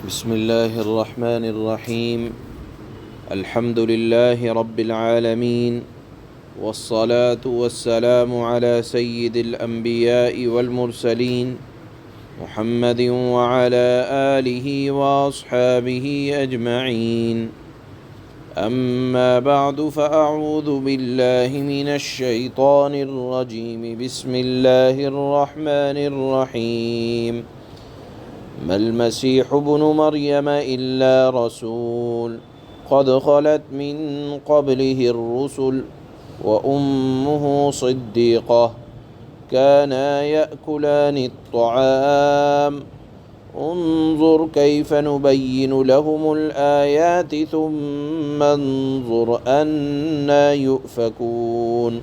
بسم الله الرحمن الرحيم. الحمد لله رب العالمين، والصلاة والسلام على سيد الأنبياء والمرسلين محمد وعلى آله وأصحابه أجمعين. أما بعد، فأعوذ بالله من الشيطان الرجيم. بسم الله الرحمن الرحيم. ما المسيح ابن مريم إلا رسول قد خلت من قبله الرسل وأمه صديقة كانا يأكلان الطعام انظر كيف نبين لهم الآيات ثم انظر أنا يؤفكون.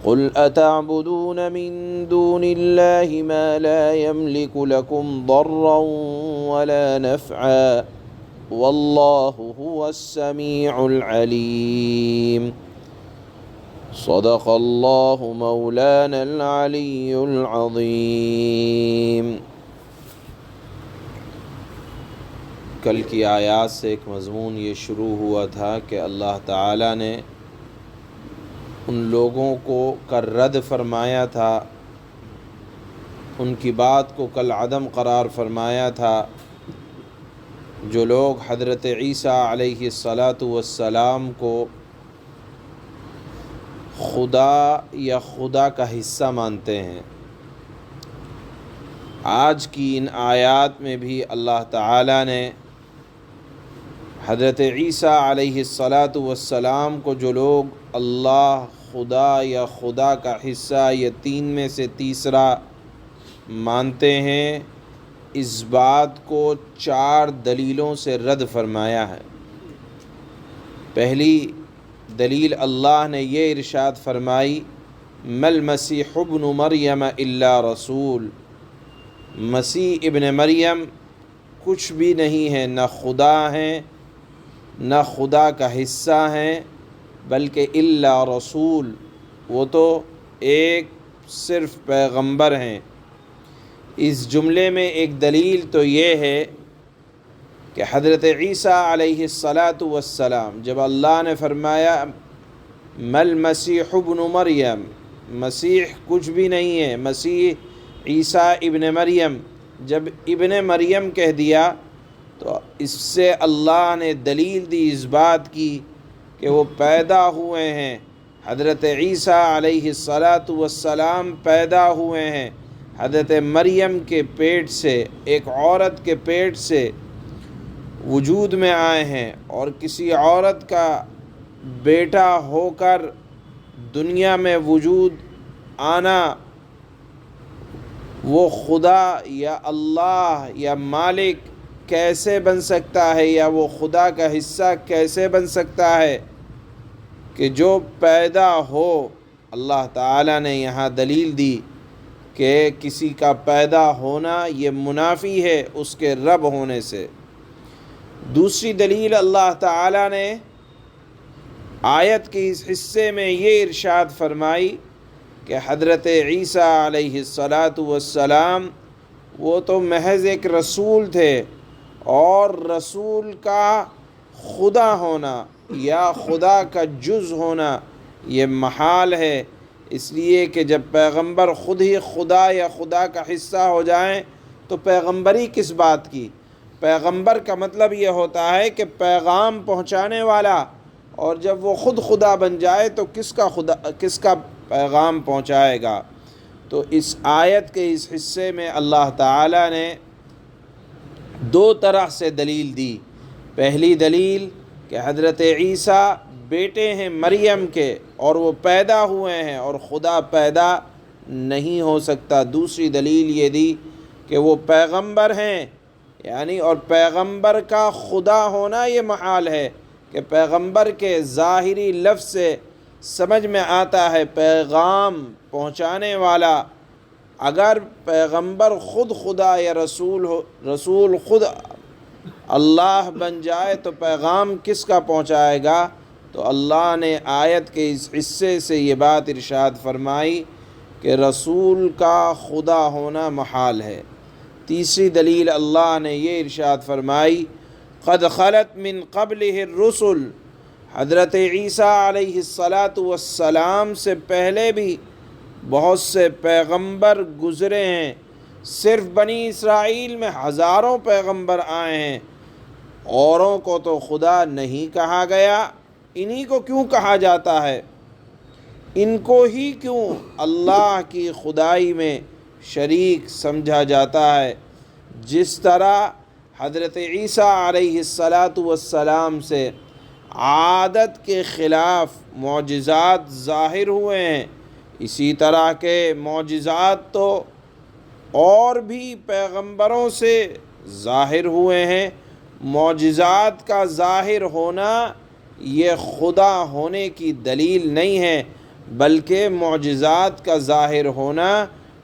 قل أتعبدون من دون الله ما لا يملك لكم ضرا ولا نفعا والله هو السميع العليم. صدق الله مولانا العلي العظيم. کل کی آیات سے ایک مضمون یہ شروع ہوا تھا کہ اللہ تعالیٰ نے ان لوگوں کو کل رد فرمایا تھا، ان کی بات کو کل عدم قرار فرمایا تھا، جو لوگ حضرت عیسیٰ علیہ السلام کو خدا یا خدا کا حصہ مانتے ہیں۔ آج کی ان آیات میں بھی اللہ تعالیٰ نے حضرت عیسیٰ علیہ السلام کو جو لوگ اللہ، خدا یا خدا کا حصہ یا تین میں سے تیسرا مانتے ہیں، اس بات کو 4 دلیلوں سے رد فرمایا ہے۔ پہلی دلیل اللہ نے یہ ارشاد فرمائی، ما المسیح ابن مریم الا رسول، مسیح ابن مریم کچھ بھی نہیں ہے، نہ خدا ہیں نہ خدا کا حصہ ہیں، بلکہ الا رسول، وہ تو ایک صرف پیغمبر ہیں۔ اس جملے میں ایک دلیل تو یہ ہے کہ حضرت عیسیٰ علیہ السلام جب اللہ نے فرمایا ما المسیح ابن مریم، مسیح کچھ بھی نہیں ہے، مسیح عیسیٰ ابن مریم، جب ابن مریم کہہ دیا تو اس سے اللہ نے دلیل دی اس بات کی کہ وہ پیدا ہوئے ہیں، حضرت عیسیٰ علیہ السلام پیدا ہوئے ہیں حضرت مریم کے پیٹ سے، ایک عورت کے پیٹ سے وجود میں آئے ہیں، اور کسی عورت کا بیٹا ہو کر دنیا میں وجود آنا وہ خدا یا اللہ یا مالک کیسے بن سکتا ہے، یا وہ خدا کا حصہ کیسے بن سکتا ہے کہ جو پیدا ہو؟ اللہ تعالیٰ نے یہاں دلیل دی کہ کسی کا پیدا ہونا یہ منافی ہے اس کے رب ہونے سے۔ دوسری دلیل اللہ تعالیٰ نے آیت کے اس حصے میں یہ ارشاد فرمائی کہ حضرت عیسیٰ علیہ السلام وہ تو محض ایک رسول تھے، اور رسول کا خدا ہونا یا خدا کا جز ہونا یہ محال ہے، اس لیے کہ جب پیغمبر خود ہی خدا یا خدا کا حصہ ہو جائیں تو پیغمبری کس بات کی؟ پیغمبر کا مطلب یہ ہوتا ہے کہ پیغام پہنچانے والا، اور جب وہ خود خدا بن جائے تو کس کا پیغام پہنچائے گا؟ تو اس آیت کے اس حصے میں اللہ تعالیٰ نے 2 طرح سے دلیل دی۔ پہلی دلیل کہ حضرت عیسیٰ بیٹے ہیں مریم کے، اور وہ پیدا ہوئے ہیں اور خدا پیدا نہیں ہو سکتا۔ دوسری دلیل یہ دی کہ وہ پیغمبر ہیں، یعنی اور پیغمبر کا خدا ہونا یہ محال ہے، کہ پیغمبر کے ظاہری لفظ سے سمجھ میں آتا ہے پیغام پہنچانے والا۔ اگر پیغمبر خود خدا یا رسول خود اللہ بن جائے تو پیغام کس کا پہنچائے گا؟ تو اللہ نے آیت کے اس حصے سے یہ بات ارشاد فرمائی کہ رسول کا خدا ہونا محال ہے۔ تیسری دلیل اللہ نے یہ ارشاد فرمائی، قد خلت من قبلہ الرسل، حضرت عیسیٰ علیہ السلام سے پہلے بھی بہت سے پیغمبر گزرے ہیں، صرف بنی اسرائیل میں ہزاروں پیغمبر آئے ہیں، اوروں کو تو خدا نہیں کہا گیا، انہی کو کیوں کہا جاتا ہے؟ ان کو ہی کیوں اللہ کی خدائی میں شریک سمجھا جاتا ہے؟ جس طرح حضرت عیسیٰ علیہ السلام سے عادت کے خلاف معجزات ظاہر ہوئے ہیں، اسی طرح کے معجزات تو اور بھی پیغمبروں سے ظاہر ہوئے ہیں۔ معجزات کا ظاہر ہونا یہ خدا ہونے کی دلیل نہیں ہے، بلکہ معجزات کا ظاہر ہونا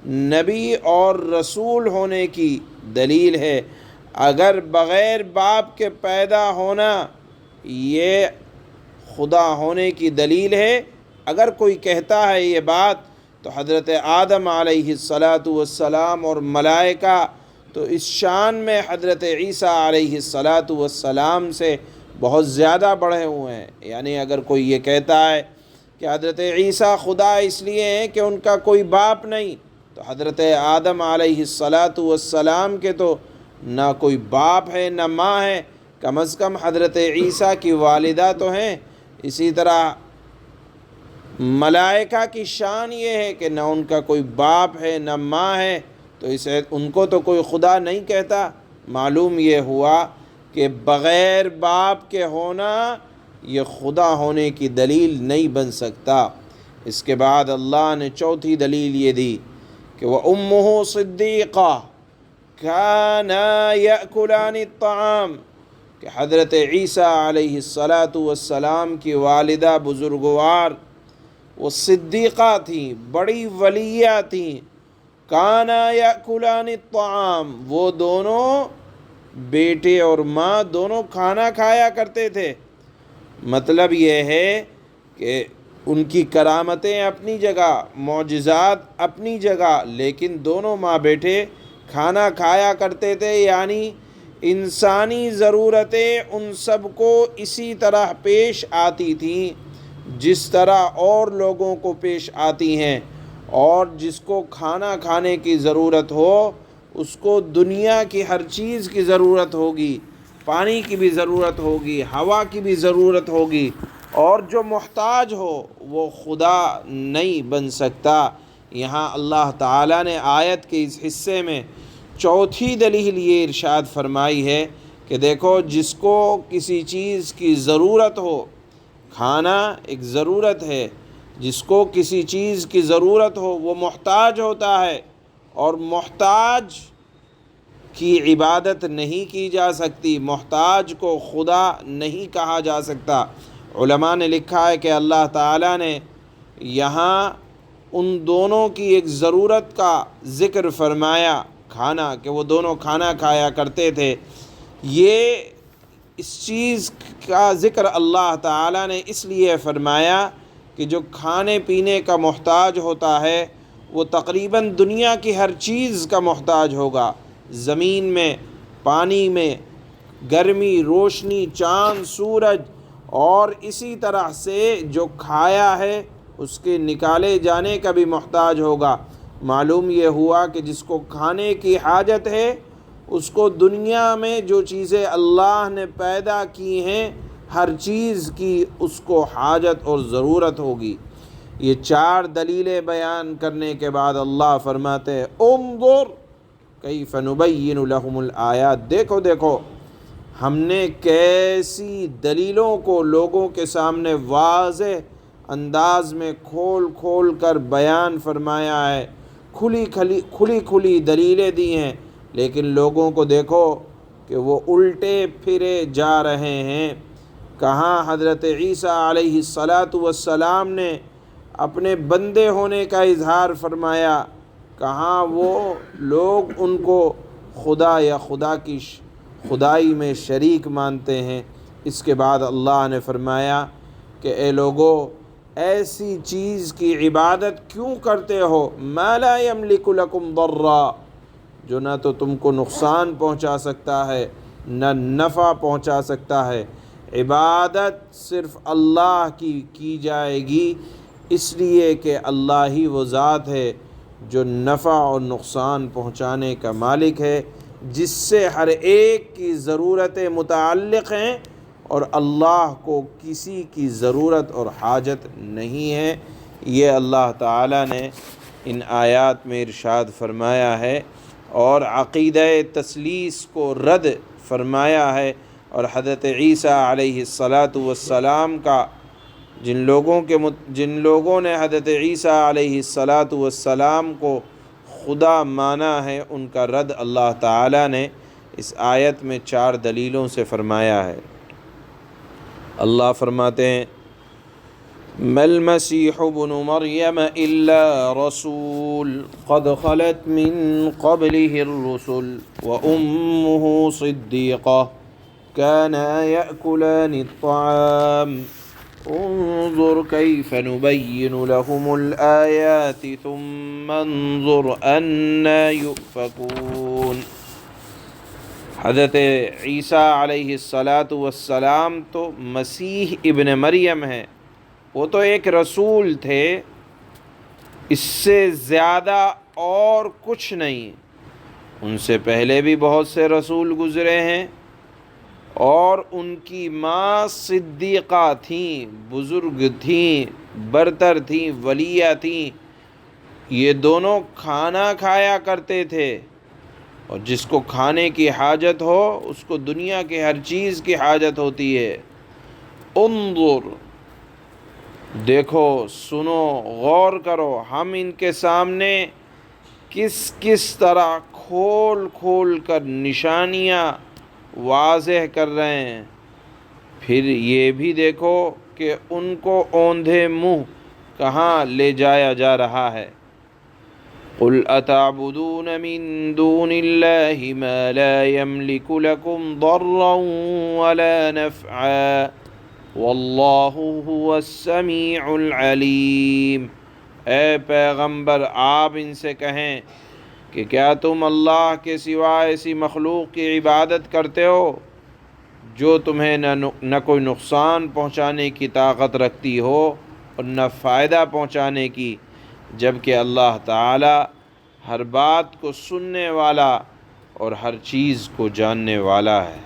نبی اور رسول ہونے کی دلیل ہے۔ اگر بغیر باپ کے پیدا ہونا یہ خدا ہونے کی دلیل ہے، اگر کوئی کہتا ہے یہ بات تو حضرت آدم علیہ السلام اور ملائکہ تو اس شان میں حضرت عیسیٰ علیہ السلام سے بہت زیادہ بڑھے ہوئے ہیں۔ یعنی اگر کوئی یہ کہتا ہے کہ حضرت عیسیٰ خدا اس لیے ہیں کہ ان کا کوئی باپ نہیں، تو حضرت آدم علیہ السلام کے تو نہ کوئی باپ ہے نہ ماں ہے، کم از کم حضرت عیسیٰ کی والدہ تو ہیں۔ اسی طرح ملائکہ کی شان یہ ہے کہ نہ ان کا کوئی باپ ہے نہ ماں ہے، تو اسے ان کو تو کوئی خدا نہیں کہتا۔ معلوم یہ ہوا کہ بغیر باپ کے ہونا یہ خدا ہونے کی دلیل نہیں بن سکتا۔ اس کے بعد اللہ نے چوتھی دلیل یہ دی کہ وَأُمُّهُ صِدِّيقَةٌ كَانَا يَأْكُلَانِ الطَّعَامَ، کہ حضرت عیسیٰ علیہ السلام کی والدہ بزرگوار وہ صدیقہ تھیں، بڑی ولیہ تھیں۔ کانا یأکلان الطعام، وہ دونوں بیٹے اور ماں دونوں کھانا کھایا کرتے تھے۔ مطلب یہ ہے کہ ان کی کرامتیں اپنی جگہ، معجزات اپنی جگہ، لیکن دونوں ماں بیٹے کھانا کھایا کرتے تھے۔ یعنی انسانی ضرورتیں ان سب کو اسی طرح پیش آتی تھیں جس طرح اور لوگوں کو پیش آتی ہیں، اور جس کو کھانا کھانے کی ضرورت ہو اس کو دنیا کی ہر چیز کی ضرورت ہوگی، پانی کی بھی ضرورت ہوگی، ہوا کی بھی ضرورت ہوگی، اور جو محتاج ہو وہ خدا نہیں بن سکتا۔ یہاں اللہ تعالیٰ نے آیت کے اس حصے میں چوتھی دلیل یہ ارشاد فرمائی ہے کہ دیکھو، جس کو کسی چیز کی ضرورت ہو، کھانا ایک ضرورت ہے، جس کو کسی چیز کی ضرورت ہو وہ محتاج ہوتا ہے، اور محتاج کی عبادت نہیں کی جا سکتی، محتاج کو خدا نہیں کہا جا سکتا۔ علماء نے لکھا ہے کہ اللہ تعالیٰ نے یہاں ان دونوں کی ایک ضرورت کا ذکر فرمایا، کھانا، کہ وہ دونوں کھانا کھایا کرتے تھے۔ یہ اس چیز کا ذکر اللہ تعالیٰ نے اس لیے فرمایا کہ جو کھانے پینے کا محتاج ہوتا ہے وہ تقریباً دنیا کی ہر چیز کا محتاج ہوگا، زمین میں، پانی میں، گرمی، روشنی، چاند، سورج، اور اسی طرح سے جو کھایا ہے اس کے نکالے جانے کا بھی محتاج ہوگا۔ معلوم یہ ہوا کہ جس کو کھانے کی حاجت ہے اس کو دنیا میں جو چیزیں اللہ نے پیدا کی ہیں ہر چیز کی اس کو حاجت اور ضرورت ہوگی۔ یہ چار دلیلیں بیان کرنے کے بعد اللہ فرماتے ہیں انظر کیف نبین لہم الآیات، دیکھو ہم نے کیسی دلیلوں کو لوگوں کے سامنے واضح انداز میں کھول کر بیان فرمایا ہے، کھلی دلیلیں دی ہیں، لیکن لوگوں کو دیکھو کہ وہ الٹے پھرے جا رہے ہیں۔ کہاں حضرت عیسیٰ علیہ السلام نے اپنے بندے ہونے کا اظہار فرمایا، کہاں وہ لوگ ان کو خدا یا خدا کی خدائی میں شریک مانتے ہیں۔ اس کے بعد اللہ نے فرمایا کہ اے لوگو، ایسی چیز کی عبادت کیوں کرتے ہو ما لا یملک لکم ضرا، جو نہ تو تم کو نقصان پہنچا سکتا ہے نہ نفع پہنچا سکتا ہے۔ عبادت صرف اللہ کی جائے گی، اس لیے کہ اللہ ہی وہ ذات ہے جو نفع اور نقصان پہنچانے کا مالک ہے، جس سے ہر ایک کی ضرورتیں متعلق ہیں اور اللہ کو کسی کی ضرورت اور حاجت نہیں ہے۔ یہ اللہ تعالیٰ نے ان آیات میں ارشاد فرمایا ہے اور عقیدہ تثلیث کو رد فرمایا ہے، اور حضرت عیسیٰ علیہ السلام کا جن لوگوں نے حضرت عیسیٰ علیہ السلام کو خدا مانا ہے، ان کا رد اللہ تعالیٰ نے اس آیت میں 4 دلیلوں سے فرمایا ہے۔ اللہ فرماتے ہیں ما المسیح ابن مریم الا رسول قد خلت من قبله الرسل وامه صدیقہ كانا يأكلان الطعام انظر كيف نبين لهم الآيات ثم انظر أنا يؤفكون۔ حضرت عیسیٰ علیہ السلام تو مسیح ابن مریم ہیں، وہ تو ایک رسول تھے، اس سے زیادہ اور کچھ نہیں۔ ان سے پہلے بھی بہت سے رسول گزرے ہیں، اور ان کی ماں صدیقہ تھیں، بزرگ تھیں، برتر تھیں، ولیہ تھیں۔ یہ دونوں کھانا کھایا کرتے تھے، اور جس کو کھانے کی حاجت ہو اس کو دنیا کی ہر چیز کی حاجت ہوتی ہے۔ انظر، دیکھو، سنو، غور کرو، ہم ان کے سامنے کس طرح کھول کھول کر نشانیاں واضح کر رہے ہیں۔ پھر یہ بھی دیکھو کہ ان کو اوندھے منہ کہاں لے جایا جا رہا ہے۔ قل اتعبدون من دون اللہ ما لا يملك لكم ضرا ولا نفعا واللہ هو السمیع العلیم۔ اے پیغمبر، آپ ان سے کہیں کہ کیا تم اللہ کے سوا ایسی مخلوق کی عبادت کرتے ہو جو تمہیں نہ کوئی نقصان پہنچانے کی طاقت رکھتی ہو اور نہ فائدہ پہنچانے کی، جبکہ اللہ تعالی ہر بات کو سننے والا اور ہر چیز کو جاننے والا ہے۔